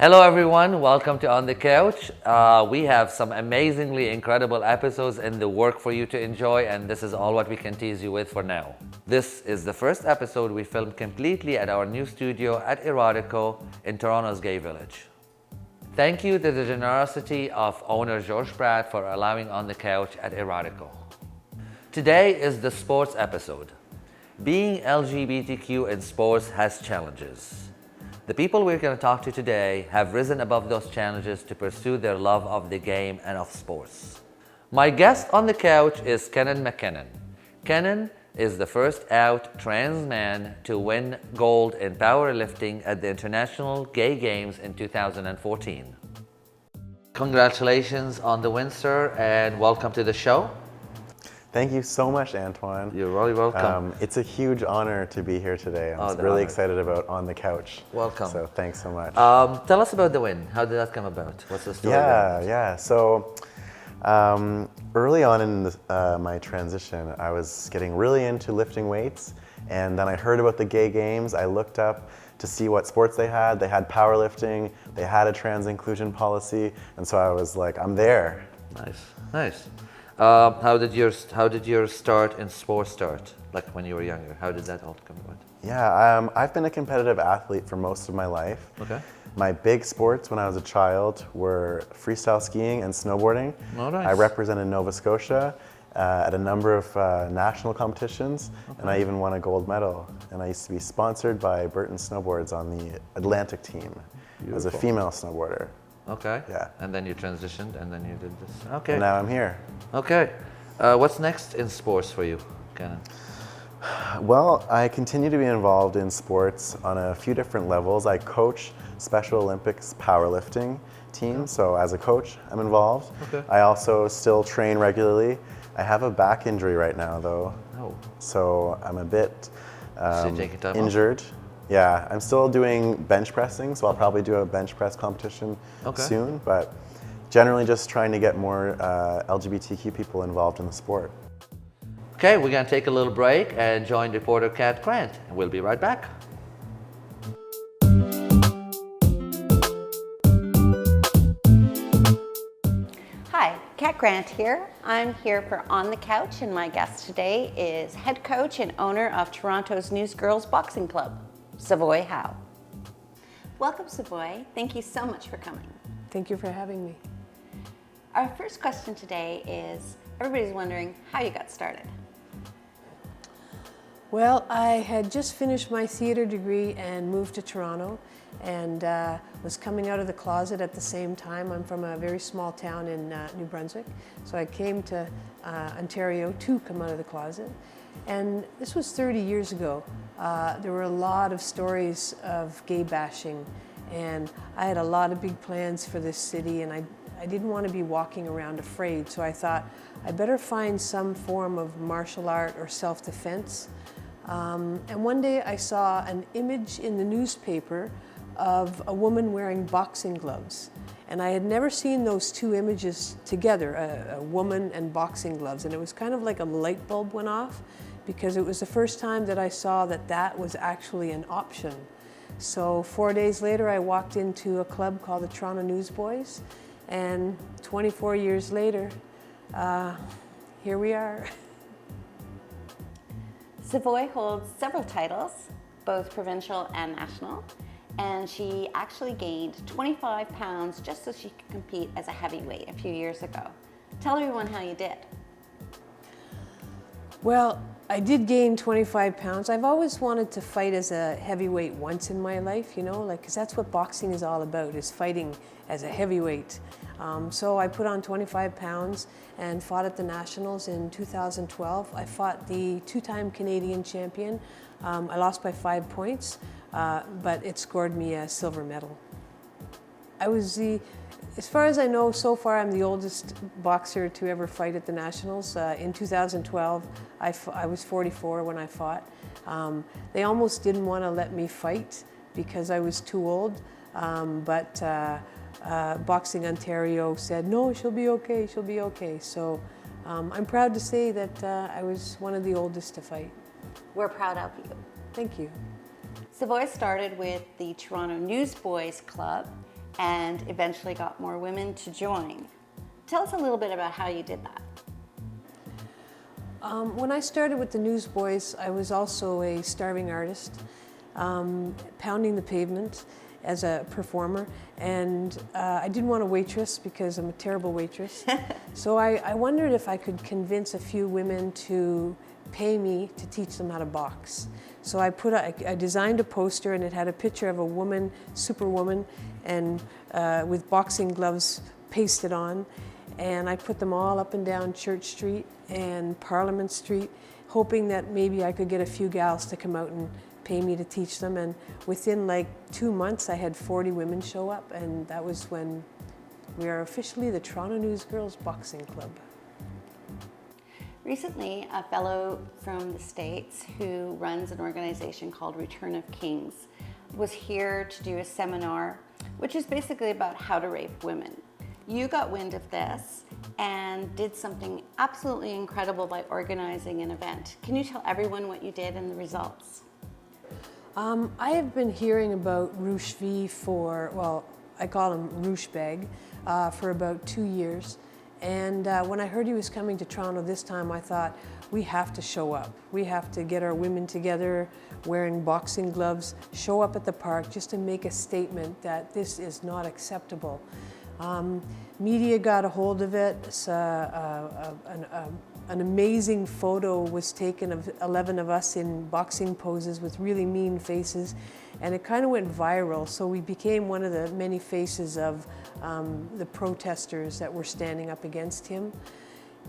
Hello everyone, welcome to On the Couch. We have some amazingly incredible episodes in the work for you to enjoy, and this is all what we can tease you with for now. This is the first episode we filmed completely at our new studio at Erotico in Toronto's Gay Village. Thank you to the generosity of owner George Pratt for allowing On the Couch at Erotico. Today is the sports episode. Being LGBTQ in sports has challenges. The people we're going to talk to today have risen above those challenges to pursue their love of the game and of sports. My guest on the couch is Kinnon MacKinnon. Kinnon is the first out trans man to win gold in powerlifting at the International Gay Games in 2014. Congratulations on the win, sir, and welcome to the show. Thank you so much, Antoine. You're really welcome. It's a huge honor to be here today. I'm really excited about On the Couch. Welcome. So thanks so much. Tell us about the win. How did that come about? What's the story? Yeah. So early on in my transition, I was getting really into lifting weights, and then I heard about the Gay Games. I looked up to see what sports they had. They had powerlifting. They had a trans inclusion policy, and so I was like, I'm there. Nice. How did your start in sports start? Like when you were younger, how did that all come about? Yeah, I've been a competitive athlete for most of my life. Okay. My big sports when I was a child were freestyle skiing and snowboarding. Oh, nice. I represented Nova Scotia at a number of national competitions, and I even won a gold medal. And I used to be sponsored by Burton Snowboards on the Atlantic team as a female snowboarder. Okay. Yeah. And then you transitioned, and then you did this. Okay. And now I'm here. Okay. What's next in sports for you, Kinnon? Well, I continue to be involved in sports on a few different levels. I coach Special Olympics powerlifting teams, so as a coach, I'm involved. Okay. I also still train regularly. I have a back injury right now, though. Oh. So I'm a bit So you taking time injured. Yeah, I'm still doing bench pressing, so I'll probably do a bench press competition soon, but generally just trying to get more LGBTQ people involved in the sport. Okay, we're going to take a little break and join reporter Kat Grant, and we'll be right back. Hi, Kat Grant here. I'm here for On the Couch, and my guest today is head coach and owner of Toronto's Newsgirls Boxing Club, Savoy Howe. Welcome, Savoy. Thank you so much for coming. Thank you for having me. Our first question today is, everybody's wondering how you got started. Well, I had just finished my theater degree and moved to Toronto, and was coming out of the closet at the same time. I'm from a very small town in New Brunswick, so I came to Ontario to come out of the closet. And this was 30 years ago. There were a lot of stories of gay bashing, and I had a lot of big plans for this city, and I didn't want to be walking around afraid, so I thought I better find some form of martial art or self-defense. And one day I saw an image in the newspaper of a woman wearing boxing gloves. And I had never seen those two images together, a woman and boxing gloves. And it was kind of like a light bulb went off, because it was the first time that I saw that that was actually an option. So 4 days later, I walked into a club called the Toronto Newsboys, and 24 years later, here we are. Savoy holds several titles, both provincial and national, and she actually gained 25 pounds just so she could compete as a heavyweight a few years ago. Tell everyone how you did. Well, I did gain 25 pounds. I've always wanted to fight as a heavyweight once in my life, you know, like, because that's what boxing is all about, is fighting as a heavyweight. So I put on 25 pounds and fought at the Nationals in 2012. I fought the two-time Canadian champion. I lost by 5 points, but it scored me a silver medal. As far as I know, so far I'm the oldest boxer to ever fight at the Nationals. In 2012, I was 44 when I fought. They almost didn't want to let me fight because I was too old, but Boxing Ontario said, no, she'll be okay, she'll be okay. So I'm proud to say that I was one of the oldest to fight. We're proud of you. Thank you. Savoy started with the Toronto Newsboys Club, and eventually got more women to join. Tell us a little bit about how you did that. When I started with the Newsboys, I was also a starving artist, pounding the pavement as a performer, and I didn't want to waitress because I'm a terrible waitress. So I wondered if I could convince a few women to pay me to teach them how to box. So I designed a poster, and it had a picture of a woman, superwoman, and with boxing gloves pasted on. And I put them all up and down Church Street and Parliament Street, hoping that maybe I could get a few gals to come out and pay me to teach them. And within like 2 months, I had 40 women show up, and that was when we are officially the Toronto News Girls Boxing Club. Recently, a fellow from the States who runs an organization called Return of Kings was here to do a seminar, which is basically about how to rape women. You got wind of this and did something absolutely incredible by organizing an event. Can you tell everyone what you did and the results? I have been hearing about Rouge V for, well, I call him Rouge Bag, for about 2 years. And when I heard he was coming to Toronto this time, I thought, we have to show up. We have to get our women together wearing boxing gloves, show up at the park just to make a statement that this is not acceptable. Media got a hold of it. An amazing photo was taken of 11 of us in boxing poses with really mean faces, and it kind of went viral. So we became one of the many faces of the protesters that were standing up against him.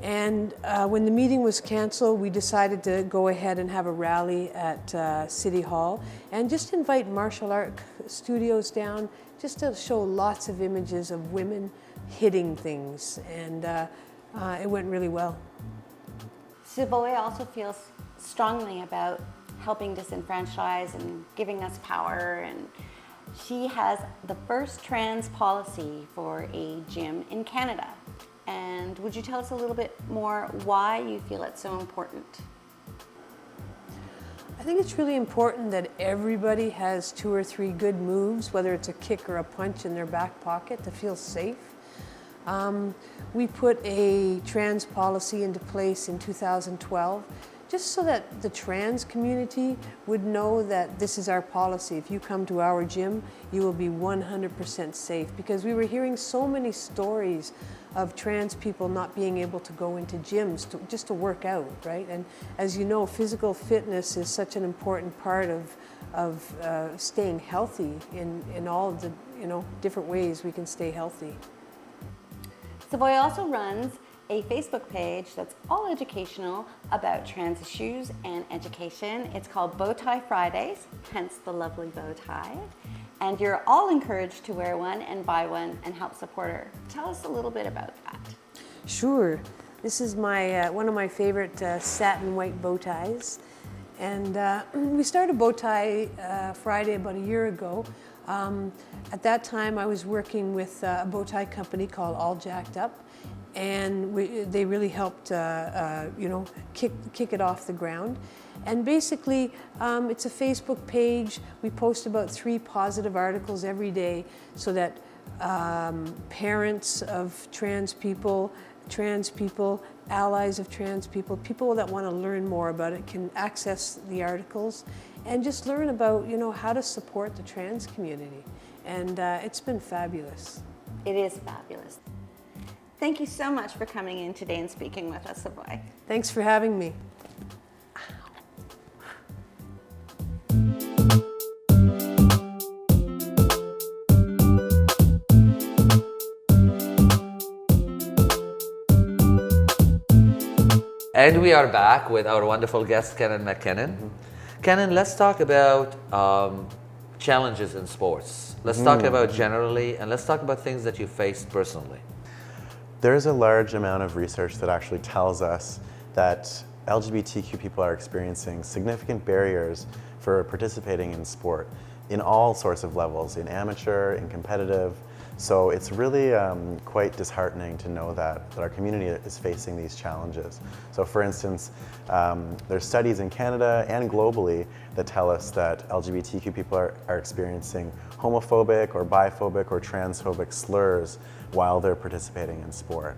And when the meeting was canceled, we decided to go ahead and have a rally at City Hall and just invite martial art studios down just to show lots of images of women hitting things, and it went really well. Savoy also feels strongly about helping disenfranchise and giving us power, and she has the first trans policy for a gym in Canada. And would you tell us a little bit more why you feel it's so important? I think it's really important that everybody has 2 or 3 good moves, whether it's a kick or a punch, in their back pocket to feel safe. We put a trans policy into place in 2012 just so that the trans community would know that this is our policy. If you come to our gym, you will be 100% safe, because we were hearing so many stories of trans people not being able to go into gyms just to work out, right? And as you know, physical fitness is such an important part of staying healthy in all of the different ways we can stay healthy. Savoy also runs a Facebook page that's all educational about trans issues and education. It's called Bow Tie Fridays, hence the lovely bow tie. And you're all encouraged to wear one and buy one and help support her. Tell us a little bit about that. Sure. This is my one of my favorite satin white bow ties. And we started Bow Tie Friday about a year ago. At that time, I was working with a bow tie company called All Jacked Up, and they really helped, kick it off the ground. And basically, it's a Facebook page. We post about 3 positive articles every day so that parents of trans people, allies of trans people, people that want to learn more about it can access the articles and just learn about, how to support the trans community. And it's been fabulous. It is fabulous. Thank you so much for coming in today and speaking with us, Savoy. Thanks for having me. And we are back with our wonderful guest, Kinnon MacKinnon. Kinnon, let's talk about challenges in sports. Let's talk about generally, and let's talk about things that you faced personally. There's a large amount of research that actually tells us that LGBTQ people are experiencing significant barriers for participating in sport in all sorts of levels, in amateur, in competitive. So it's really quite disheartening to know that our community is facing these challenges. So for instance, there's studies in Canada and globally that tell us that LGBTQ people are experiencing homophobic or biphobic or transphobic slurs while they're participating in sport.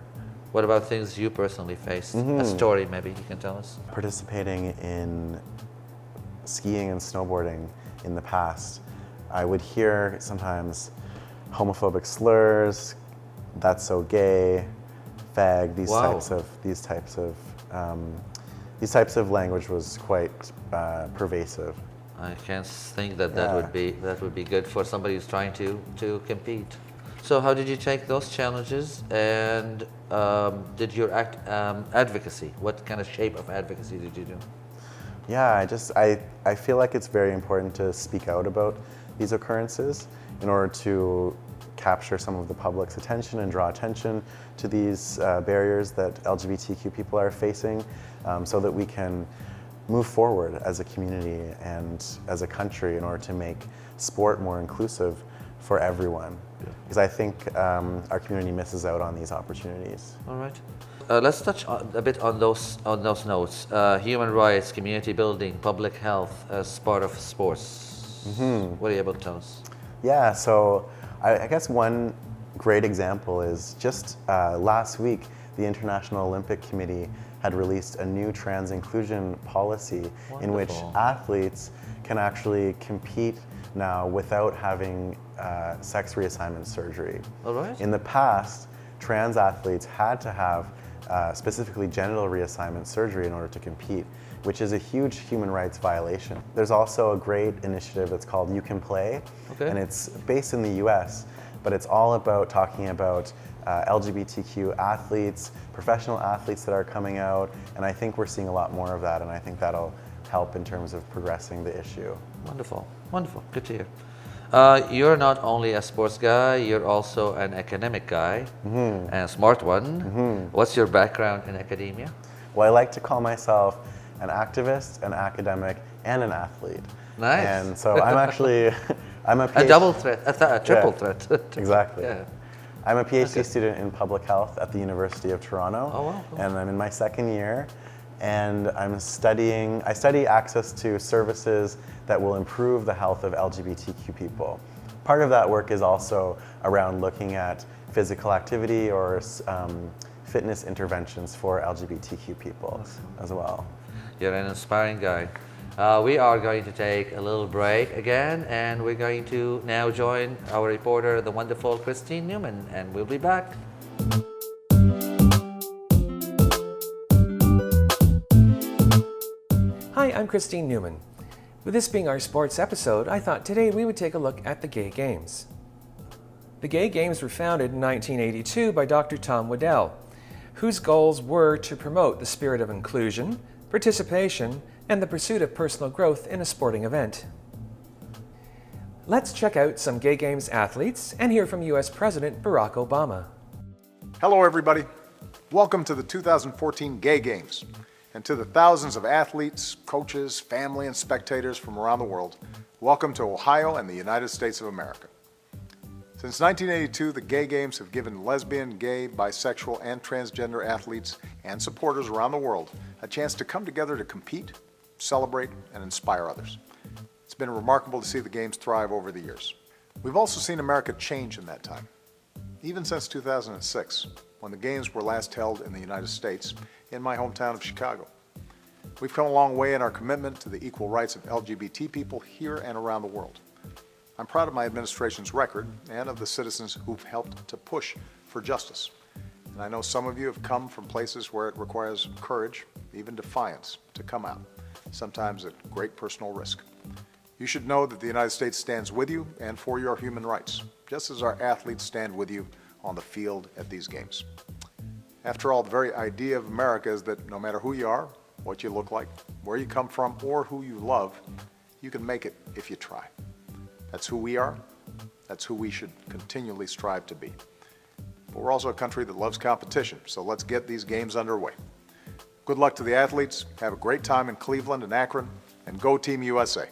What about things you personally faced? A story maybe you can tell us? Participating in skiing and snowboarding in the past, I would hear sometimes homophobic slurs, "that's so gay," "fag," these Wow. types of language was quite pervasive. I can't think that Yeah. that would be good for somebody who's trying to compete. So how did you take those challenges, and did your advocacy? What kind of shape of advocacy did you do? Yeah, I feel like it's very important to speak out about these occurrences in order to capture some of the public's attention and draw attention to these barriers that LGBTQ people are facing, so that we can move forward as a community and as a country in order to make sport more inclusive for everyone. Because I think our community misses out on these opportunities. All right. Let's touch a bit on those notes. Human rights, community building, public health as part of sports. What are you able to tell us? Yeah, so I guess one great example is just last week, the International Olympic Committee had released a new trans inclusion policy in which Wonderful. athletes can actually compete now without having sex reassignment surgery. All right. In the past, trans athletes had to have specifically genital reassignment surgery in order to compete, which is a huge human rights violation. There's also a great initiative that's called You Can Play, Okay. and it's based in the US, but it's all about talking about LGBTQ athletes, professional athletes that are coming out, and I think we're seeing a lot more of that, and I think that'll help in terms of progressing the issue. Wonderful, wonderful, good to hear. You're not only a sports guy, you're also an academic guy, and a smart one. What's your background in academia? Well, I like to call myself an activist, an academic, and an athlete. Nice. And so I'm actually, I'm a A PhD. double threat, a triple Yeah. threat. Exactly. Yeah. I'm a PhD student in public health at the University of Toronto. Oh, wow. And I'm in my second year, and I study access to services that will improve the health of LGBTQ people. Part of that work is also around looking at physical activity or fitness interventions for LGBTQ people as well. You're an inspiring guy. We are going to take a little break again, and we're going to now join our reporter, the wonderful Christine Newman, and we'll be back. Hi, I'm Christine Newman. With this being our sports episode, I thought today we would take a look at the Gay Games. The Gay Games were founded in 1982 by Dr. Tom Waddell, whose goals were to promote the spirit of inclusion, participation, and the pursuit of personal growth in a sporting event. Let's check out some Gay Games athletes and hear from U.S. President Barack Obama. Hello, everybody. Welcome to the 2014 Gay Games. And to the thousands of athletes, coaches, family, and spectators from around the world, welcome to Ohio and the United States of America. Since 1982, the Gay Games have given lesbian, gay, bisexual, and transgender athletes and supporters around the world a chance to come together to compete, celebrate, and inspire others. It's been remarkable to see the Games thrive over the years. We've also seen America change in that time. Even since 2006, when the Games were last held in the United States, in my hometown of Chicago. We've come a long way in our commitment to the equal rights of LGBT people here and around the world. I'm proud of my administration's record and of the citizens who've helped to push for justice. And I know some of you have come from places where it requires courage, even defiance, to come out, sometimes at great personal risk. You should know that the United States stands with you and for your human rights, just as our athletes stand with you on the field at these games. After all, the very idea of America is that no matter who you are, what you look like, where you come from, or who you love, you can make it if you try. That's who we are. That's who we should continually strive to be. But we're also a country that loves competition, so let's get these games underway. Good luck to the athletes. Have a great time in Cleveland and Akron, and go Team USA.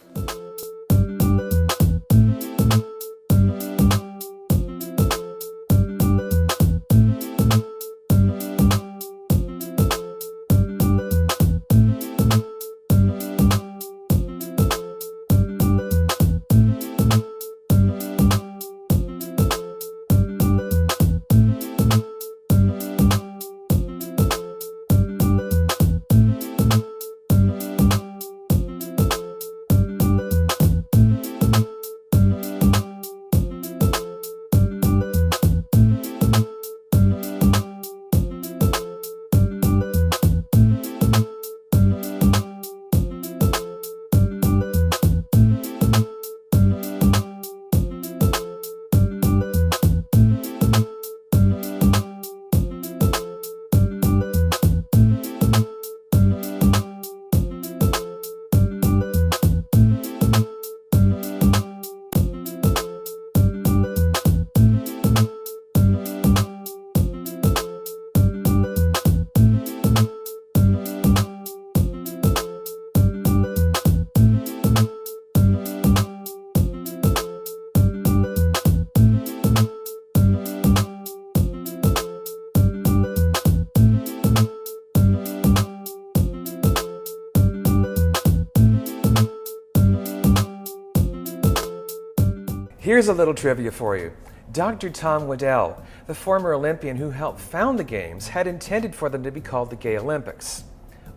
Here's a little trivia for you. Dr. Tom Waddell, the former Olympian who helped found the Games, had intended for them to be called the Gay Olympics.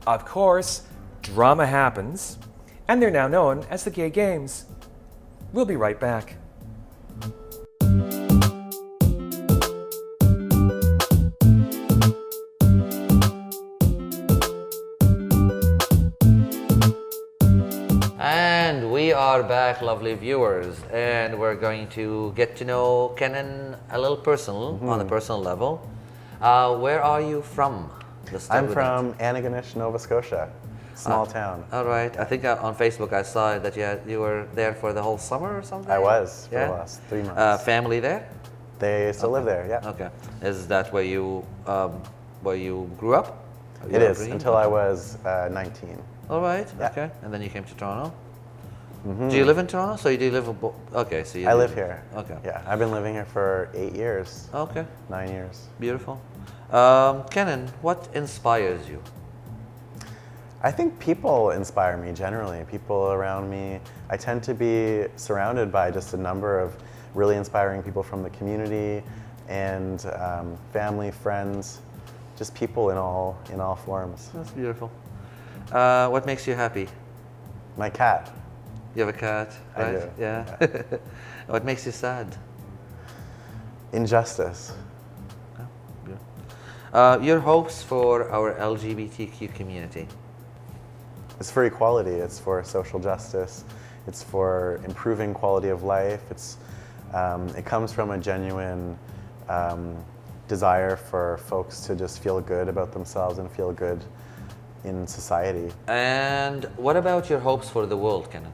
Of course, drama happens, and they're now known as the Gay Games. We'll be right back. And we are back, lovely viewers, and we're going to get to know Kinnon a little personal, on a personal level. Where are you from? Let's start I'm with from Antigonish, Nova Scotia, small town. All right. I think on Facebook I saw that you were there for the whole summer or something. I was for the last 3 months. Family there? They still live there, yeah. Okay. Is that where you grew up? It is, until I was 19. All right. Yeah. Okay. And then you came to Toronto. Do you live in Toronto? So you do live? Okay. So you I live here. Okay. Yeah, I've been living here for 8 years, Okay. 9 years. Beautiful. Kinnon, what inspires you? I think people inspire me generally, people around me. I tend to be surrounded by just a number of really inspiring people from the community and family, friends, just people in all forms. That's beautiful. What makes you happy? My cat. You have a cat, I right? do. Yeah. What makes you sad? Injustice. Your hopes for our LGBTQ community? It's for equality, it's for social justice, it's for improving quality of life. It comes from a genuine desire for folks to just feel good about themselves and feel good in society. And what about your hopes for the world, Kinnon?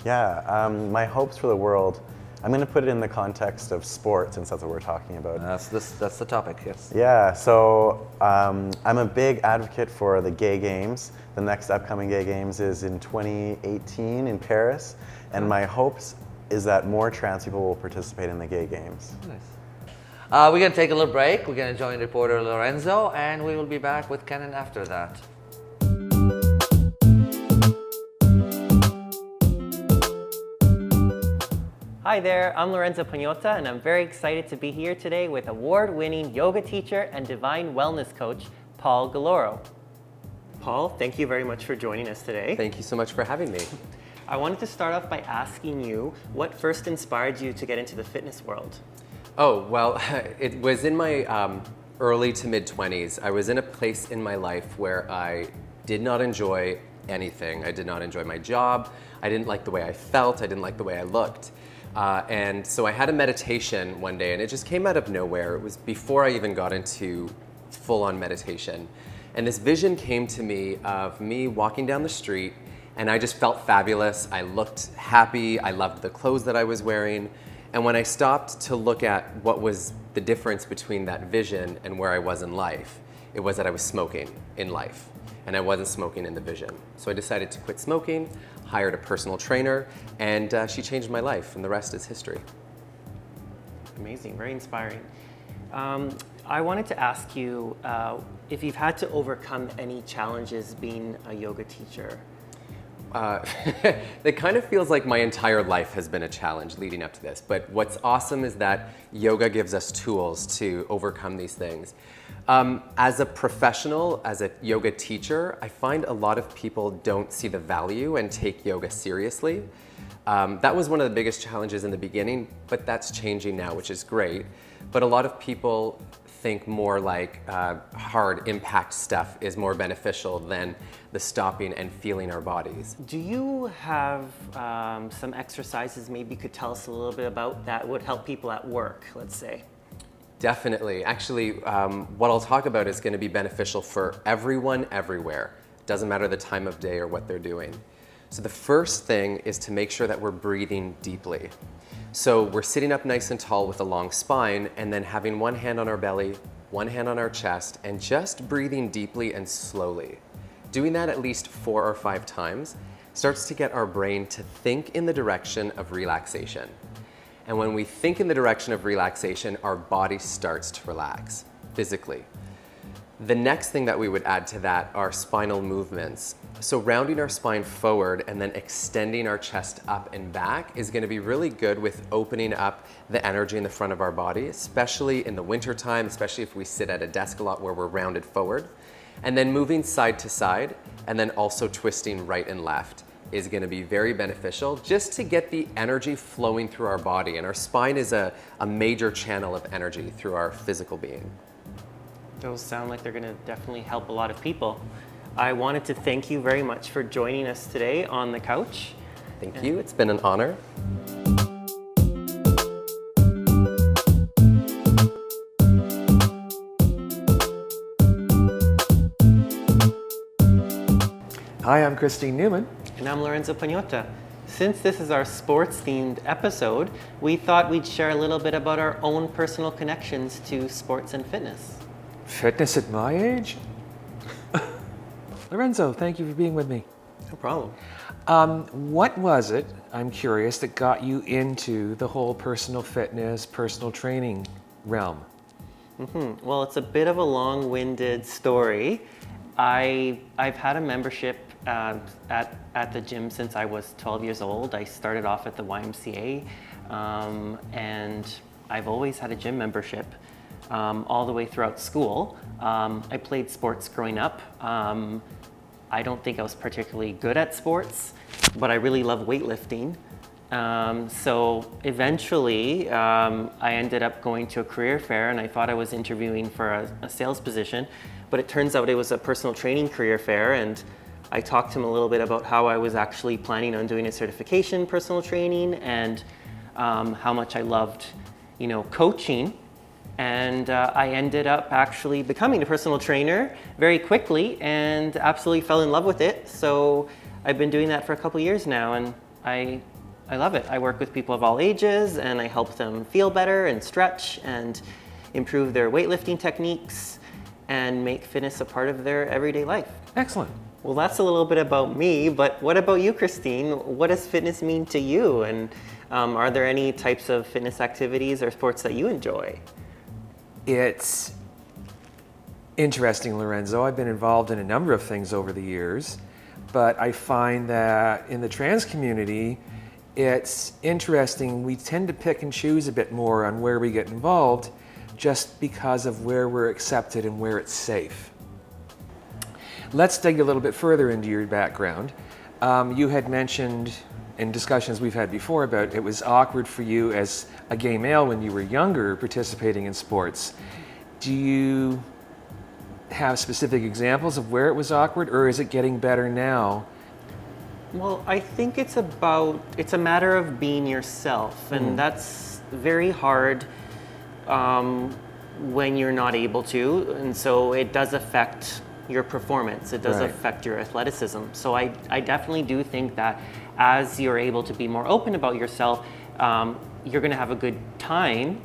Yeah, my hopes for the world, I'm going to put it in the context of sport since that's what we're talking about. That's the topic, yes. Yeah, so I'm a big advocate for the Gay Games. The next upcoming Gay Games is in 2018 in Paris, and my hopes is that more trans people will participate in the Gay Games. Nice. We're going to take a little break. We're going to join reporter Lorenzo, and we will be back with Kinnon after that. Hi there, I'm Lorenzo Pagnotta, and I'm very excited to be here today with award-winning yoga teacher and divine wellness coach, Paul Galloro. Paul, thank you very much for joining us today. Thank you so much for having me. I wanted to start off by asking you what first inspired you to get into the fitness world? Oh, well, it was in my early to mid-20s. I was in a place in my life where I did not enjoy anything. I did not enjoy my job. I didn't like the way I felt. I didn't like the way I looked. And so I had a meditation one day, and it just came out of nowhere. It was before I even got into full-on meditation. And this vision came to me of me walking down the street, and I just felt fabulous. I looked happy. I loved the clothes that I was wearing. And when I stopped to look at what was the difference between that vision and where I was in life, it was that I was smoking in life, and I wasn't smoking in the vision. So I decided to quit smoking, hired a personal trainer, and she changed my life, and the rest is history. Amazing, very inspiring. I wanted to ask you if you've had to overcome any challenges being a yoga teacher. It kind of feels like my entire life has been a challenge leading up to this, but what's awesome is that yoga gives us tools to overcome these things. As a professional, as a yoga teacher, I find a lot of people don't see the value and take yoga seriously. That was one of the biggest challenges in the beginning, but that's changing now, which is great. But a lot of people think more like hard impact stuff is more beneficial than the stopping and feeling our bodies. Do you have some exercises maybe you could tell us a little bit about that would help people at work, let's say? Definitely. Actually, what I'll talk about is going to be beneficial for everyone, everywhere. Doesn't matter the time of day or what they're doing. So the first thing is to make sure that we're breathing deeply. So we're sitting up nice and tall with a long spine, and then having one hand on our belly, one hand on our chest, and just breathing deeply and slowly. Doing that at least 4 or 5 times starts to get our brain to think in the direction of relaxation. And when we think in the direction of relaxation, our body starts to relax physically. The next thing that we would add to that are spinal movements. So rounding our spine forward and then extending our chest up and back is going to be really good with opening up the energy in the front of our body, especially in the winter time, especially if we sit at a desk a lot where we're rounded forward. And then moving side to side and then also twisting right and left is going to be very beneficial just to get the energy flowing through our body. And our spine is a major channel of energy through our physical being. Those sound like they're going to definitely help a lot of people. I wanted to thank you very much for joining us today on the couch. Thank you. It's been an honor. Hi, I'm Christine Newman. And I'm Lorenzo Pagnotta. Since this is our sports-themed episode, we thought we'd share a little bit about our own personal connections to sports and fitness. Fitness at my age? Lorenzo, thank you for being with me. No problem. What was it, I'm curious, that got you into the whole personal fitness, personal training realm? Well, it's a bit of a long-winded story. I've had a membership at the gym since I was 12 years old. I started off at the YMCA, and I've always had a gym membership all the way throughout school. I played sports growing up. I don't think I was particularly good at sports, but I really love weightlifting. So eventually, I ended up going to a career fair, and I thought I was interviewing for a sales position, but it turns out it was a personal training career fair, and I talked to him a little bit about how I was actually planning on doing a certification in personal training, and how much I loved, coaching. And I ended up actually becoming a personal trainer very quickly and absolutely fell in love with it. So I've been doing that for a couple years now, and I love it. I work with people of all ages, and I help them feel better and stretch and improve their weightlifting techniques and make fitness a part of their everyday life. Excellent. Well, that's a little bit about me, but what about you, Christine? What does fitness mean to you? And are there any types of fitness activities or sports that you enjoy? It's interesting, Lorenzo. I've been involved in a number of things over the years, but I find that in the trans community, it's interesting. We tend to pick and choose a bit more on where we get involved just because of where we're accepted and where it's safe. Let's dig a little bit further into your background. You had mentioned in discussions we've had before about it was awkward for you as a gay male when you were younger participating in sports. Do you have specific examples of where it was awkward, or is it getting better now? Well, I think it's a matter of being yourself, and that's very hard when you're not able to, and so it does affect your performance. It does affect your athleticism. So I definitely do think that as you're able to be more open about yourself, you're going to have a good time,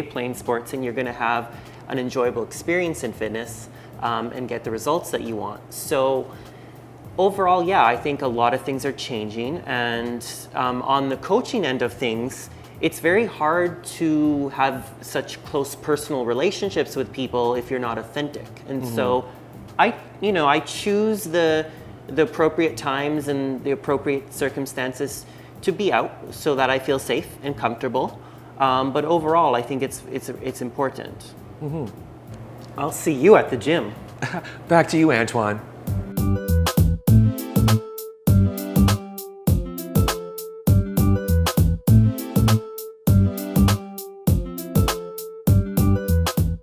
playing sports, and you're going to have an enjoyable experience in fitness and get the results that you want. So overall, yeah, I think a lot of things are changing, and on the coaching end of things, it's very hard to have such close personal relationships with people if you're not authentic. And so I choose the appropriate times and the appropriate circumstances to be out so that I feel safe and comfortable. But overall, I think it's important. I'll see you at the gym. Back to you, Antoine.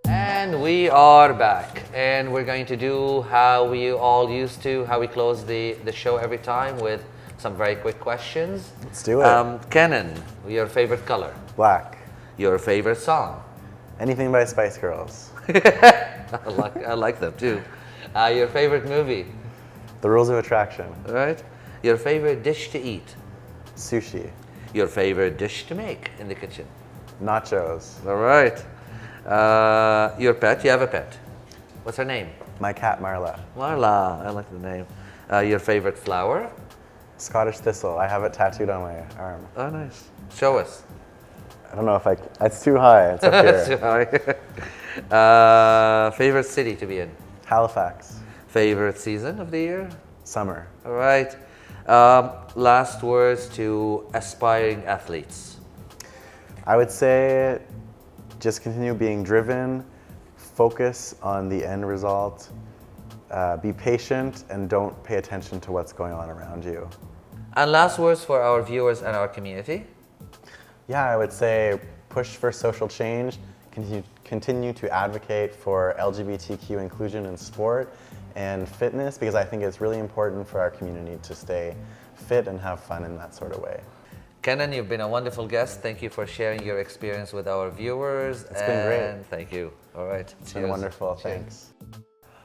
And we are back, and we're going to do how we all used to, how we close the show every time, with some very quick questions. Let's do it. Kinnon, your favorite color? Black. Your favorite song? Anything by Spice Girls. I like them too. Your favorite movie? The Rules of Attraction. All right. Your favorite dish to eat? Sushi. Your favorite dish to make in the kitchen? Nachos. All right. Your pet? You have a pet. What's her name? My cat Marla. Marla. I like the name. Your favorite flower? Scottish thistle. I have it tattooed on my arm. Oh, nice. Show us. I don't know if it's too high. It's up That's here. too high. Favorite city to be in? Halifax. Favorite season of the year? Summer. All right. Last words to aspiring athletes. I would say just continue being driven, focus on the end result, be patient, and don't pay attention to what's going on around you. And last words for our viewers and our community. Yeah, I would say push for social change, continue to advocate for LGBTQ inclusion in sport and fitness, because I think it's really important for our community to stay fit and have fun in that sort of way. Kinnon, you've been a wonderful guest. Thank you for sharing your experience with our viewers. It's been great. Thank you. All right. It's been wonderful. Thanks.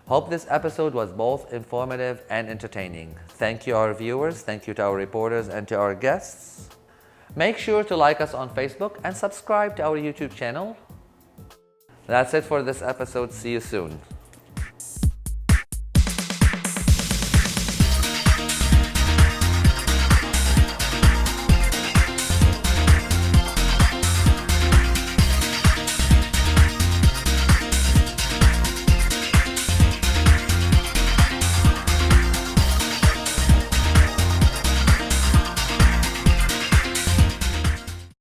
Hope this episode was both informative and entertaining. Thank you, our viewers. Thank you to our reporters and to our guests. Make sure to like us on Facebook and subscribe to our YouTube channel. That's it for this episode. See you soon.